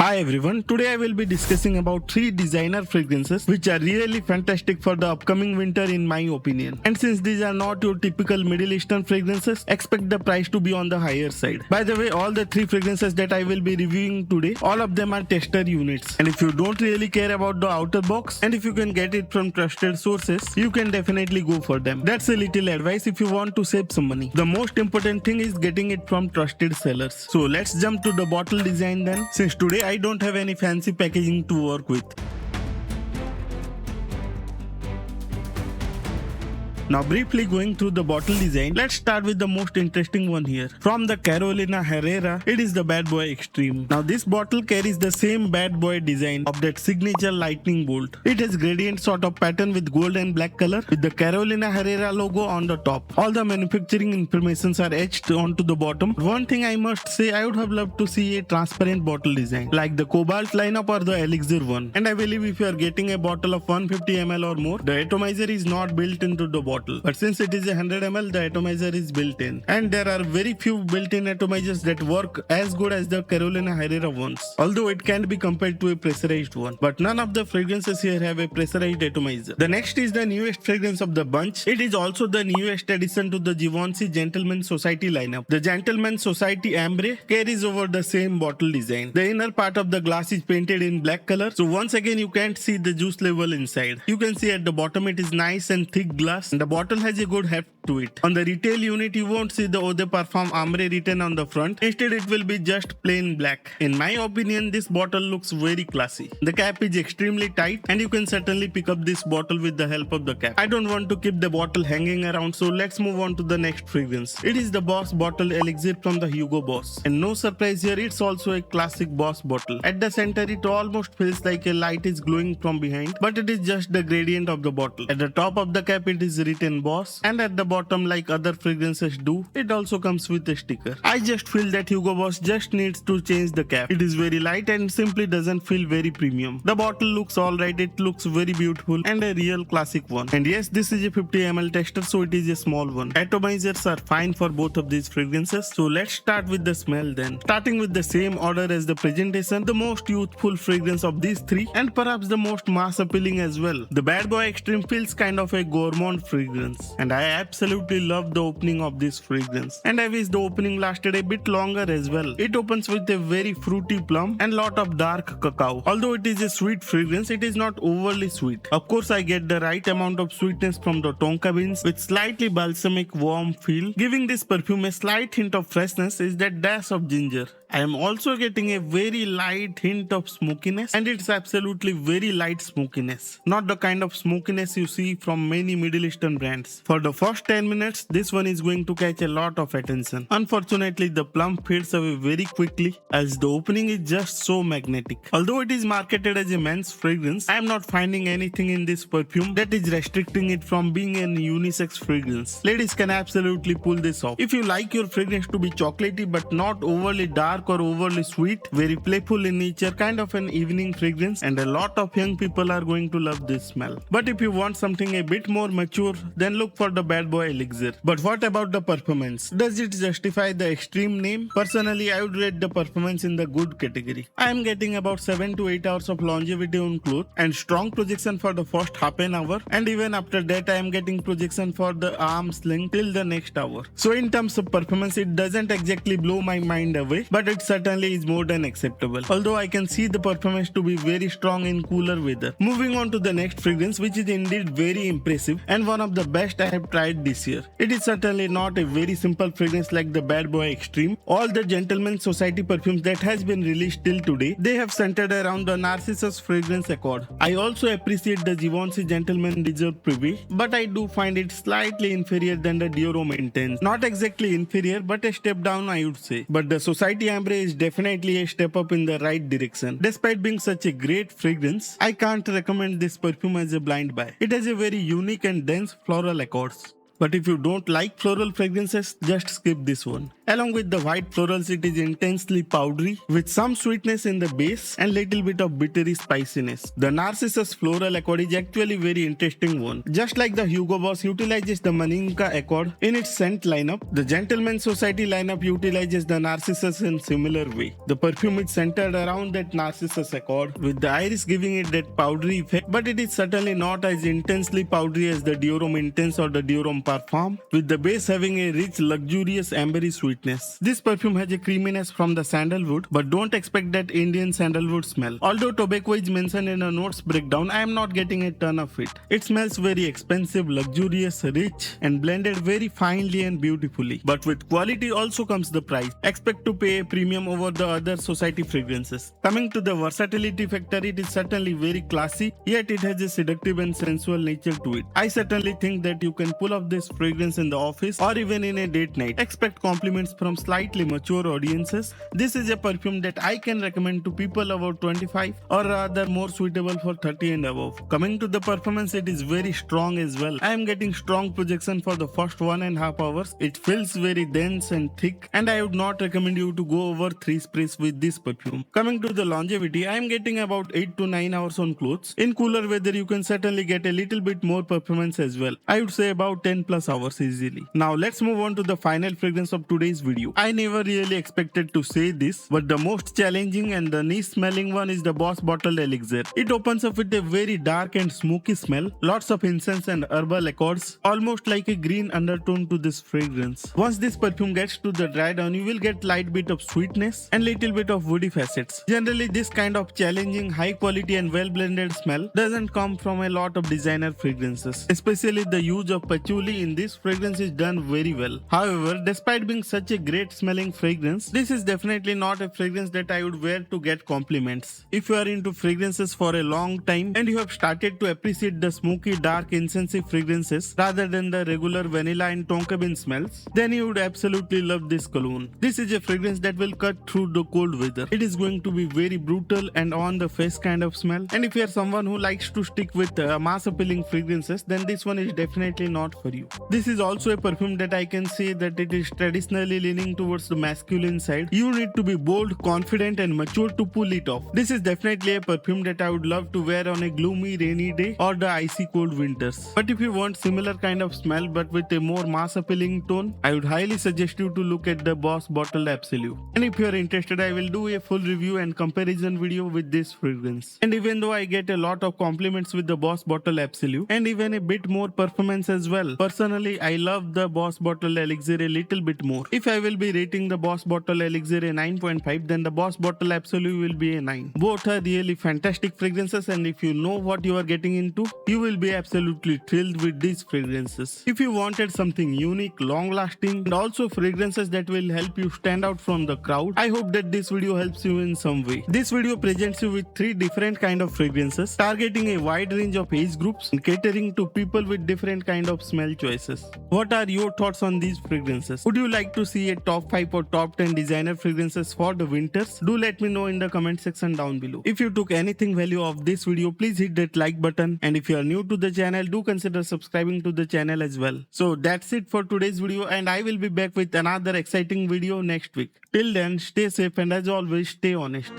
Hi everyone, today I will be discussing about 3 designer fragrances which are really fantastic for the upcoming winter in my opinion. And since these are not your typical Middle Eastern fragrances, expect the price to be on the higher side. By the way, all the 3 fragrances that I will be reviewing today, all of them are tester units. And if you don't really care about the outer box and if you can get it from trusted sources, you can definitely go for them. That's a little advice if you want to save some money. The most important thing is getting it from trusted sellers. So let's jump to the bottle design then. Since today I don't have any fancy packaging to work with. Now briefly going through the bottle design, let's start with the most interesting one here. From the Carolina Herrera, it is the Bad Boy Extreme. Now this bottle carries the same Bad Boy design of that signature lightning bolt. It has gradient sort of pattern with gold and black color with the Carolina Herrera logo on the top. All the manufacturing informations are etched onto the bottom. One thing I must say, I would have loved to see a transparent bottle design like the Cobalt lineup or the Elixir one. And I believe if you are getting a bottle of 150 ml or more, the atomizer is not built into the bottle. But since it is a 100 ml, the atomizer is built in. And there are very few built-in atomizers that work as good as the Carolina Herrera ones. Although it can be compared to a pressurized one. But none of the fragrances here have a pressurized atomizer. The next is the newest fragrance of the bunch. It is also the newest addition to the Givenchy Gentleman Society lineup. The Gentleman Society Ambre carries over the same bottle design. The inner part of the glass is painted in black color. So once again you can't see the juice level inside. You can see at the bottom it is nice and thick glass. And the bottle has a good heft to it. On the retail unit, you won't see the Eau de Parfum Ambre written on the front. Instead, it will be just plain black. In my opinion, this bottle looks very classy. The cap is extremely tight and you can certainly pick up this bottle with the help of the cap. I don't want to keep the bottle hanging around, so let's move on to the next fragrance. It is the Boss Bottle Elixir from the Hugo Boss. And no surprise here, it's also a classic Boss bottle. At the center, it almost feels like a light is glowing from behind, but it is just the gradient of the bottle. At the top of the cap, it is written Boss, and at the bottom, like other fragrances do, it also comes with a sticker. I just feel that Hugo Boss just needs to change the cap. It is very light and simply doesn't feel very premium. The bottle looks alright, it looks very beautiful and a real classic one. And yes, this is a 50 ml tester, so it is a small one. Atomizers are fine for both of these fragrances, so let's start with the smell then. Starting with the same order as the presentation, the most youthful fragrance of these three and perhaps the most mass appealing as well. The Bad Boy Extreme feels kind of a gourmand fragrance. And I absolutely love the opening of this fragrance. And I wish the opening lasted a bit longer as well. It opens with a very fruity plum and lot of dark cacao. Although it is a sweet fragrance, it is not overly sweet. Of course, I get the right amount of sweetness from the tonka beans with slightly balsamic warm feel. Giving this perfume a slight hint of freshness is that dash of ginger. I am also getting a very light hint of smokiness, and it's absolutely very light smokiness. Not the kind of smokiness you see from many Middle Eastern brands. For the first 10 minutes, this one is going to catch a lot of attention. Unfortunately, the plum fades away very quickly as the opening is just so magnetic. Although it is marketed as a men's fragrance, I am not finding anything in this perfume that is restricting it from being an unisex fragrance. Ladies can absolutely pull this off. If you like your fragrance to be chocolatey but not overly dark or overly sweet, very playful in nature, kind of an evening fragrance, and a lot of young people are going to love this smell. But if you want something a bit more mature, then look for the Bad Boy Elixir. But what about the performance? Does it justify the extreme name? Personally, I would rate the performance in the good category. I am getting about 7 to 8 hours of longevity on cloth and strong projection for the first half an hour, and even after that I am getting projection for the arm's length till the next hour. So in terms of performance, it doesn't exactly blow my mind away, but it certainly is more than acceptable. Although I can see the performance to be very strong in cooler weather. Moving on to the next fragrance, which is indeed very impressive and one of the best I have tried this year. It is certainly not a very simple fragrance like the Bad Boy Extreme. All the Gentleman Society perfumes that has been released till today, they have centered around the Narcissus fragrance accord. I also appreciate the Givenchy Gentleman Reserve Privé, but I do find it slightly inferior than the Dior Homme Intense. Not exactly inferior, but a step down I would say. But the Society Ambre is definitely a step up in the right direction. Despite being such a great fragrance, I can't recommend this perfume as a blind buy. It has a very unique and dense floral accords. But if you don't like floral fragrances, just skip this one. Along with the white florals, it is intensely powdery with some sweetness in the base and little bit of bittery spiciness. The Narcissus Floral Accord is actually very interesting one. Just like the Hugo Boss utilizes the Maninka Accord in its scent lineup, the Gentleman's Society lineup utilizes the Narcissus in similar way. The perfume is centered around that Narcissus Accord, with the iris giving it that powdery effect, but it is certainly not as intensely powdery as the Dior Homme Intense or the Dior Homme Parfum, with the base having a rich, luxurious ambery sweetness. This perfume has a creaminess from the sandalwood, but don't expect that Indian sandalwood smell. Although tobacco is mentioned in a notes breakdown, I am not getting a ton of it. It smells very expensive, luxurious, rich, and blended very finely and beautifully. But with quality also comes the price. Expect to pay a premium over the other society fragrances. Coming to the versatility factor, it is certainly very classy, yet it has a seductive and sensual nature to it. I certainly think that you can pull off this fragrance in the office or even in a date night. Expect compliments from slightly mature audiences. This is a perfume that I can recommend to people about 25 or rather more suitable for 30 and above. Coming to the performance, it is very strong as well. I am getting strong projection for the first 1.5 hours. It feels very dense and thick, and I would not recommend you to go over 3 sprays with this perfume. Coming to the longevity, I am getting about 8 to 9 hours on clothes. In cooler weather, you can certainly get a little bit more performance as well. I would say about 10 plus hours easily. Now let's move on to the final fragrance of today's video. I never really expected to say this, but the most challenging and the niche smelling one is the Boss Bottled Elixir. It opens up with a very dark and smoky smell, lots of incense and herbal accords, almost like a green undertone to this fragrance. Once this perfume gets to the dry down, you will get light bit of sweetness and little bit of woody facets. Generally, this kind of challenging, high quality and well blended smell doesn't come from a lot of designer fragrances. Especially the use of patchouli in this fragrance is done very well. However, despite being such a great smelling fragrance, this is definitely not a fragrance that I would wear to get compliments. If you are into fragrances for a long time and you have started to appreciate the smoky, dark, incensey fragrances rather than the regular vanilla and tonka bean smells, then you would absolutely love this cologne. This is a fragrance that will cut through the cold weather. It is going to be very brutal and on the face kind of smell, and if you are someone who likes to stick with mass appealing fragrances, then this one is definitely not for you. This is also a perfume that I can say that it is traditionally leaning towards the masculine side. You need to be bold, confident and mature to pull it off. This is definitely a perfume that I would love to wear on a gloomy rainy day or the icy cold winters. But if you want similar kind of smell but with a more mass appealing tone, I would highly suggest you to look at the Boss Bottled Absolute. And if you are interested, I will do a full review and comparison video with this fragrance. And even though I get a lot of compliments with the Boss Bottled Absolute and even a bit more performance as well, personally I love the Boss Bottled Elixir a little bit more. If I will be rating the Boss Bottled Elixir a 9.5, then the Boss Bottled Absolute will be a 9. Both are really fantastic fragrances, and if you know what you are getting into, you will be absolutely thrilled with these fragrances. If you wanted something unique, long lasting and also fragrances that will help you stand out from the crowd, I hope that this video helps you in some way. This video presents you with 3 different kind of fragrances, targeting a wide range of age groups and catering to people with different kind of smell choices. What are your thoughts on these fragrances? Would you like to see a top 5 or top 10 designer fragrances for the winters? Do let me know in the comment section down below. If you took anything value of this video, please hit that like button, and if you are new to the channel, do consider subscribing to the channel as well. So that's it for today's video, and I will be back with another exciting video next week. Till then, stay safe and as always, stay honest.